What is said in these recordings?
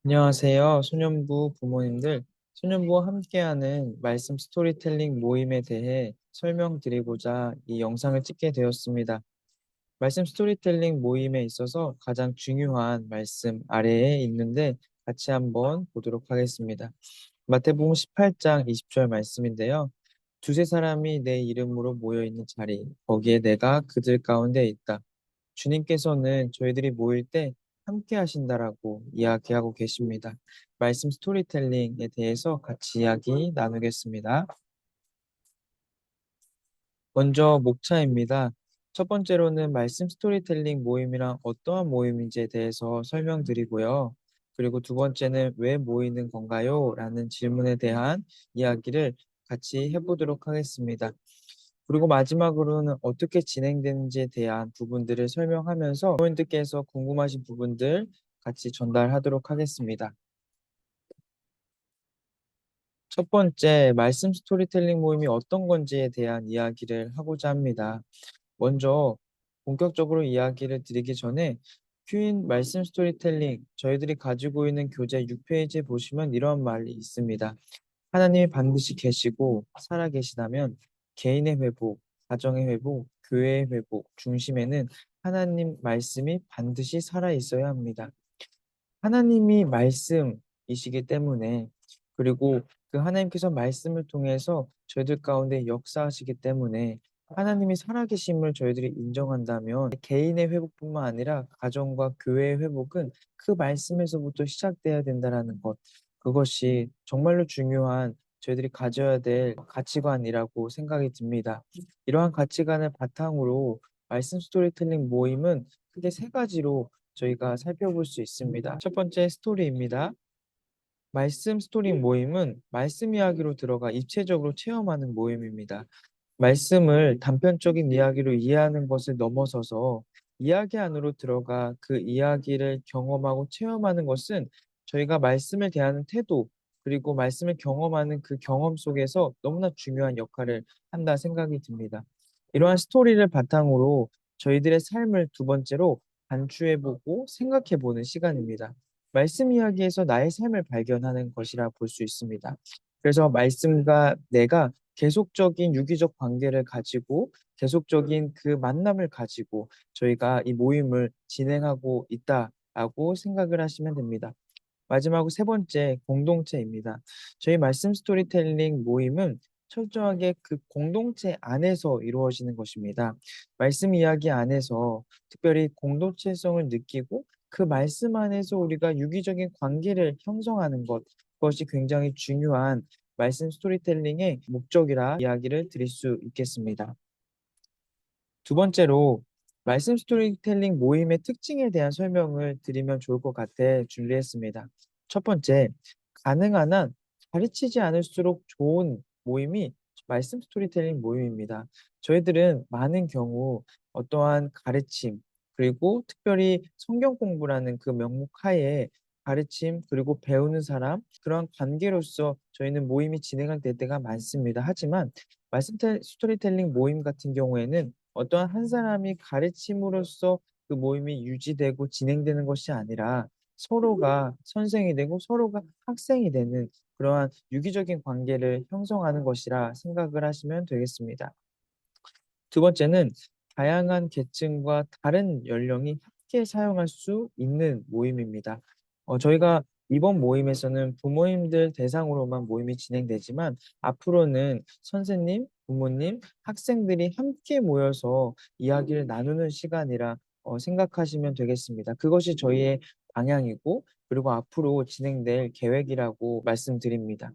안녕하세요. 소년부 부모님들. 소년부와 함께하는 말씀 스토리텔링 모임에 대해 설명드리고자 이 영상을 찍게 되었습니다. 말씀 스토리텔링 모임에 있어서 가장 중요한 말씀 아래에 있는데 같이 한번 보도록 하겠습니다. 마태복음 18장 20절 말씀인데요. 두세 사람이 내 이름으로 모여 있는 자리, 거기에 내가 그들 가운데 있다. 주님께서는 저희들이 모일 때 함께 하신다라고 이야기하고 계십니다. 말씀 스토리텔링에 대해서 같이 이야기 나누겠습니다. 먼저 목차입니다. 첫 번째로는 말씀 스토리텔링 모임이란 어떠한 모임인지에 대해서 설명드리고요. 그리고 두 번째는 왜 모이는 건가요? 라는 질문에 대한 이야기를 같이 해보도록 하겠습니다. 그리고 마지막으로는 어떻게 진행되는지에 대한 부분들을 설명하면서 부모님들께서 궁금하신 부분들 같이 전달하도록 하겠습니다. 첫 번째, 말씀 스토리텔링 모임이 어떤 건지에 대한 이야기를 하고자 합니다. 먼저 본격적으로 이야기를 드리기 전에 큐인 말씀 스토리텔링 저희들이 가지고 있는 교재 6페이지에 보시면 이런 말이 있습니다. 하나님이 반드시 계시고 살아 계시다면 개인의 회복, 가정의 회복, 교회의 회복 중심에는 하나님 말씀이 반드시 살아 있어야 합니다. 하나님이 말씀이시기 때문에 그리고 그 하나님께서 말씀을 통해서 저희들 가운데 역사하시기 때문에 하나님이 살아계심을 저희들이 인정한다면 개인의 회복뿐만 아니라 가정과 교회의 회복은 그 말씀에서부터 시작돼야 된다라는 것. 그것이 정말로 중요한 저희들이 가져야 될 가치관이라고 생각이 듭니다. 이러한 가치관을 바탕으로 말씀 스토리텔링 모임은 크게 세 가지로 저희가 살펴볼 수 있습니다. 첫 번째 스토리입니다. 말씀 스토리 모임은 말씀 이야기로 들어가 입체적으로 체험하는 모임입니다. 말씀을 단편적인 이야기로 이해하는 것을 넘어서서 이야기 안으로 들어가 그 이야기를 경험하고 체험하는 것은 저희가 말씀을 대하는 태도, 그리고 말씀을 경험하는 그 경험 속에서 너무나 중요한 역할을 한다 생각이 듭니다. 이러한 스토리를 바탕으로 저희들의 삶을 두 번째로 반추해보고 생각해보는 시간입니다. 말씀 이야기에서 나의 삶을 발견하는 것이라 볼 수 있습니다. 그래서 말씀과 내가 계속적인 유기적 관계를 가지고 계속적인 그 만남을 가지고 저희가 이 모임을 진행하고 있다라고 생각을 하시면 됩니다. 마지막으로 세 번째 공동체입니다. 저희 말씀 스토리텔링 모임은 철저하게 그 공동체 안에서 이루어지는 것입니다. 말씀 이야기 안에서 특별히 공동체성을 느끼고 그 말씀 안에서 우리가 유기적인 관계를 형성하는 것, 그것이 굉장히 중요한 말씀 스토리텔링의 목적이라 이야기를 드릴 수 있겠습니다. 두 번째로 말씀 스토리텔링 모임의 특징에 대한 설명을 드리면 좋을 것 같아 준비했습니다. 첫 번째, 가능한 한 가르치지 않을수록 좋은 모임이 말씀 스토리텔링 모임입니다. 저희들은 많은 경우 어떠한 가르침, 그리고 특별히 성경 공부라는 그 명목 하에 가르침, 그리고 배우는 사람, 그러한 관계로서 저희는 모임이 진행할 때가 많습니다. 하지만 말씀 스토리텔링 모임 같은 경우에는 어떠한 한 사람이 가르침으로써 그 모임이 유지되고 진행되는 것이 아니라 서로가 선생이 되고 서로가 학생이 되는 그러한 유기적인 관계를 형성하는 것이라 생각을 하시면 되겠습니다. 두 번째는 다양한 계층과 다른 연령이 함께 사용할 수 있는 모임입니다. 저희가 이번 모임에서는 부모님들 대상으로만 모임이 진행되지만 앞으로는 선생님, 부모님, 학생들이 함께 모여서 이야기를 나누는 시간이라 생각하시면 되겠습니다. 그것이 저희의 방향이고 그리고 앞으로 진행될 계획이라고 말씀드립니다.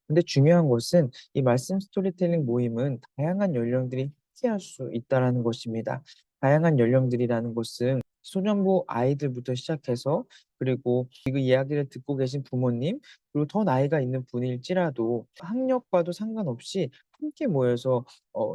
근데 중요한 것은 이 말씀 스토리텔링 모임은 다양한 연령들이 함께할 수 있다라는 것입니다. 다양한 연령들이라는 것은 소년부 아이들부터 시작해서 그리고 그 이야기를 듣고 계신 부모님, 그리고 더 나이가 있는 분일지라도 학력과도 상관없이 함께 모여서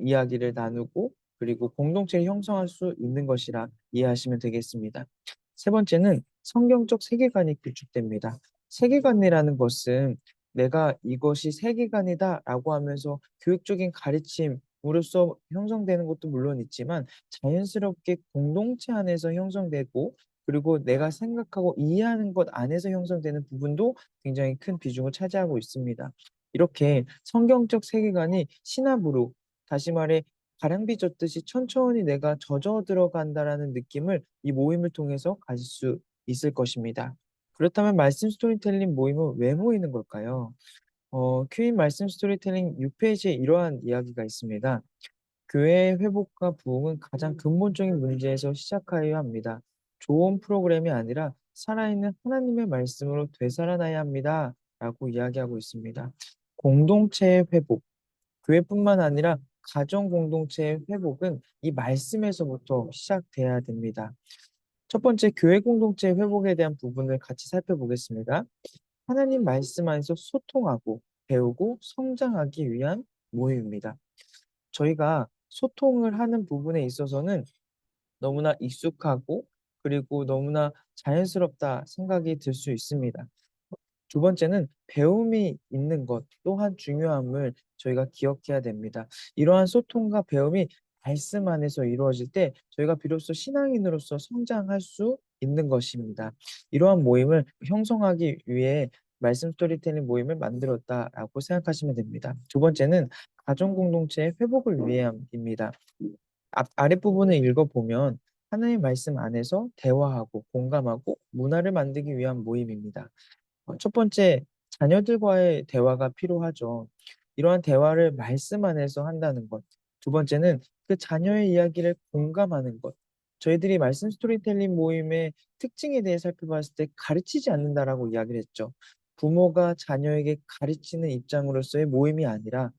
이야기를 나누고 그리고 공동체를 형성할 수 있는 것이라 이해하시면 되겠습니다. 세 번째는 성경적 세계관이 구축됩니다. 세계관이라는 것은 내가 이것이 세계관이다라고 하면서 교육적인 가르침으로써 형성되는 것도 물론 있지만 자연스럽게 공동체 안에서 형성되고 그리고 내가 생각하고 이해하는 것 안에서 형성되는 부분도 굉장히 큰 비중을 차지하고 있습니다. 이렇게 성경적 세계관이 신압으로, 다시 말해 가량비 젓듯이 천천히 내가 젖어 들어간다라는 느낌을 이 모임을 통해서 가질 수 있을 것입니다. 그렇다면 말씀 스토리텔링 모임은 왜 모이는 걸까요? 큐인 말씀 스토리텔링 6 페이지에 이러한 이야기가 있습니다. "교회의 회복과 부흥은 가장 근본적인 문제에서 시작하여야 합니다. 좋은 프로그램이 아니라 살아있는 하나님의 말씀으로 되살아나야 합니다."라고 이야기하고 있습니다. 공동체의 회복, 교회뿐만 아니라 가정 공동체의 회복은 이 말씀에서부터 시작돼야 됩니다. 첫 번째, 교회 공동체의 회복에 대한 부분을 같이 살펴보겠습니다. 하나님 말씀 안에서 소통하고 배우고 성장하기 위한 모임입니다. 저희가 소통을 하는 부분에 있어서는 너무나 익숙하고 그리고 너무나 자연스럽다 생각이 들 수 있습니다. 두 번째는 배움이 있는 것 또한 중요함을 저희가 기억해야 됩니다. 이러한 소통과 배움이 말씀 안에서 이루어질 때 저희가 비로소 신앙인으로서 성장할 수 있는 것입니다. 이러한 모임을 형성하기 위해 말씀 스토리텔링 모임을 만들었다라고 생각하시면 됩니다. 두 번째는 가정 공동체의 회복을 위함입니다. 아랫부분을 읽어보면 하나님의 말씀 안에서 대화하고 공감하고 문화를 만들기 위한 모임입니다. 첫 번째, 자녀들과의 대화가 필요하죠. 이러한 대화를 말씀 안에서 한다는 것. 두 번째는 그 자녀의 이야기를 공감하는 것. 저희들이 말씀 스토리텔링 모임의 특징에 대해 살펴봤을 때 "가르치지 않는다."라고 이야기를 했죠. 부모가 자녀에게 가르치는 입장으로서의 모임이 아니라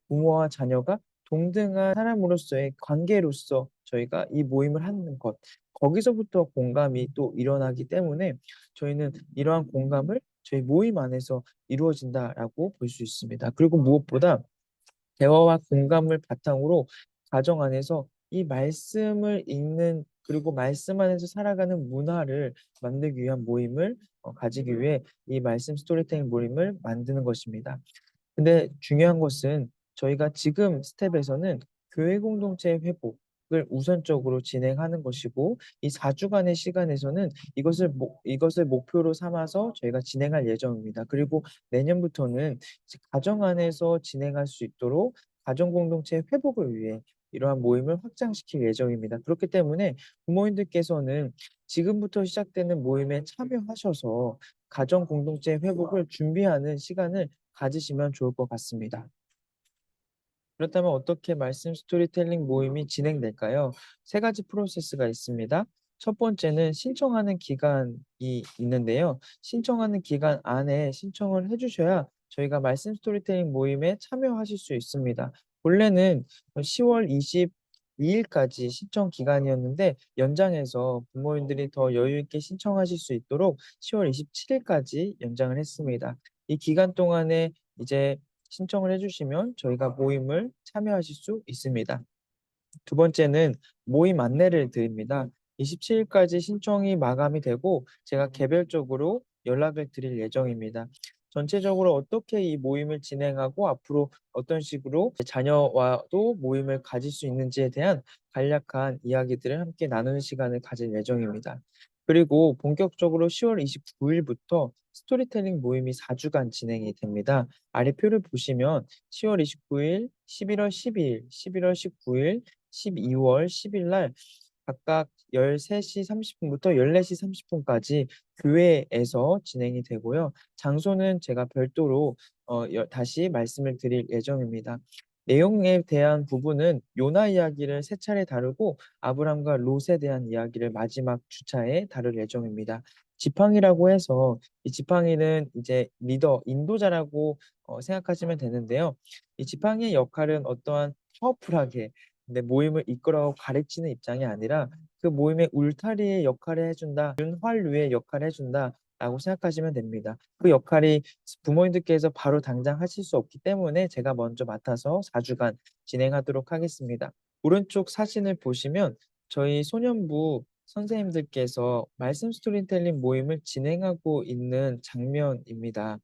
부모와 자녀가 동등한 사람으로서의 관계로서 저희가 이 모임을 하는 것. 거기서부터 공감이 또 일어나기 때문에 저희는 이러한 공감을 저희 모임 안에서 이루어진다라고 볼 수 있습니다. 그리고 무엇보다 대화와 공감을 바탕으로 가정 안에서 이 말씀을 읽는 그리고 말씀 안에서 살아가는 문화를 만들기 위한 모임을 가지기 위해 이 말씀 스토리텔링 모임을 만드는 것입니다. 근데 중요한 것은 저희가 지금 스텝에서는 교회 공동체의 회복을 우선적으로 진행하는 것이고 이 4 주간의 시간에서는 이것을 목표로 삼아서 저희가 진행할 예정입니다. 그리고 내년부터는 이제 가정 안에서 진행할 수 있도록 가정 공동체의 회복을 위해 이러한 모임을 확장시킬 예정입니다. 그렇기 때문에 부모님들께서는 지금부터 시작되는 모임에 참여하셔서 가정 공동체의 회복을 준비하는 시간을 가지시면 좋을 것 같습니다. 그렇다면 어떻게 말씀 스토리텔링 모임이 진행될까요? 세 가지 프로세스가 있습니다. 첫 번째는 신청하는 기간이 있는데요. 신청하는 기간 안에 신청을 해 주셔야 저희가 말씀 스토리텔링 모임에 참여하실 수 있습니다. 본래는 10월 22 일까지 신청 기간이었는데 연장해서 부모님들이 더 여유 있게 신청하실 수 있도록 10월 27 일까지 연장을 했습니다. 이 기간 동안에 이제 신청을 해 주시면 저희가 모임을 참여하실 수 있습니다. 두 번째는 모임 안내를 드립니다. 27 일까지 신청이 마감이 되고 제가 개별적으로 연락을 드릴 예정입니다. 전체적으로 어떻게 이 모임을 진행하고 앞으로 어떤 식으로 자녀와도 모임을 가질 수 있는지에 대한 간략한 이야기들을 함께 나누는 시간을 가질 예정입니다. 그리고 본격적으로 10월 29 일부터 스토리텔링 모임이 4 주간 진행이 됩니다. 아래 표를 보시면 10월 29 일, 11월 12 일, 11월 19 일, 12월 10일 날 각각 13시 30 분부터 14시 30 분까지 교회에서 진행이 되고요. 장소는 제가 별도로 다시 말씀을 드릴 예정입니다. 내용에 대한 부분은 요나 이야기를 3 차례 다루고 아브람과 롯에 대한 이야기를 마지막 주차에 다룰 예정입니다. 지팡이라고 해서 이 지팡이는 이제 리더, 인도자라고 생각하시면 되는데요. 이 지팡이의 역할은 어떠한 파워풀하게 모임을 이끌어 가르치는 입장이 아니라 그 모임의 울타리의 역할을 해 준다, 윤활유의 역할을 해 준다라고 생각하시면 됩니다. 그 역할이 부모님들께서 바로 당장 하실 수 없기 때문에 제가 먼저 맡아서 4 주간 진행하도록 하겠습니다. 오른쪽 사진을 보시면 저희 소년부 선생님들께서 말씀 스토리텔링 모임을 진행하고 있는 장면입니다.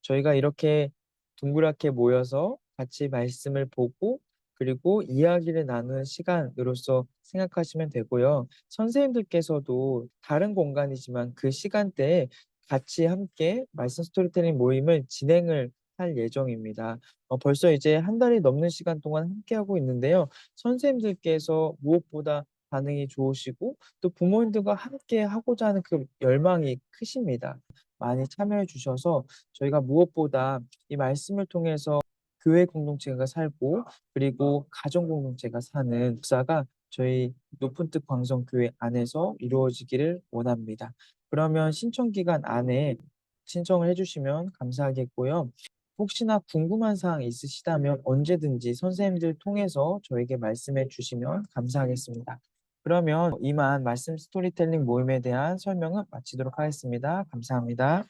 저희가 이렇게 둥그랗게 모여서 같이 말씀을 보고 그리고 이야기를 나누는 시간으로서 생각하시면 되고요. 선생님들께서도 다른 공간이지만 그 시간대에 같이 함께 말씀 스토리텔링 모임을 진행을 할 예정입니다. 벌써 이제 한 달이 넘는 시간 동안 함께하고 있는데요. 선생님들께서 무엇보다 반응이 좋으시고 또 부모님들과 함께 하고자 하는 그 열망이 크십니다. 많이 참여해 주셔서 저희가 무엇보다 이 말씀을 통해서 교회 공동체가 살고 그리고 가정 공동체가 사는 역사가 저희 높은 뜻 광성교회 안에서 이루어지기를 원합니다. 그러면 신청 기간 안에 신청을 해 주시면 감사하겠고요. 혹시나 궁금한 사항 있으시다면 언제든지 선생님들 통해서 저에게 말씀해 주시면 감사하겠습니다. 그러면 이만 말씀 스토리텔링 모임에 대한 설명을 마치도록 하겠습니다. 감사합니다.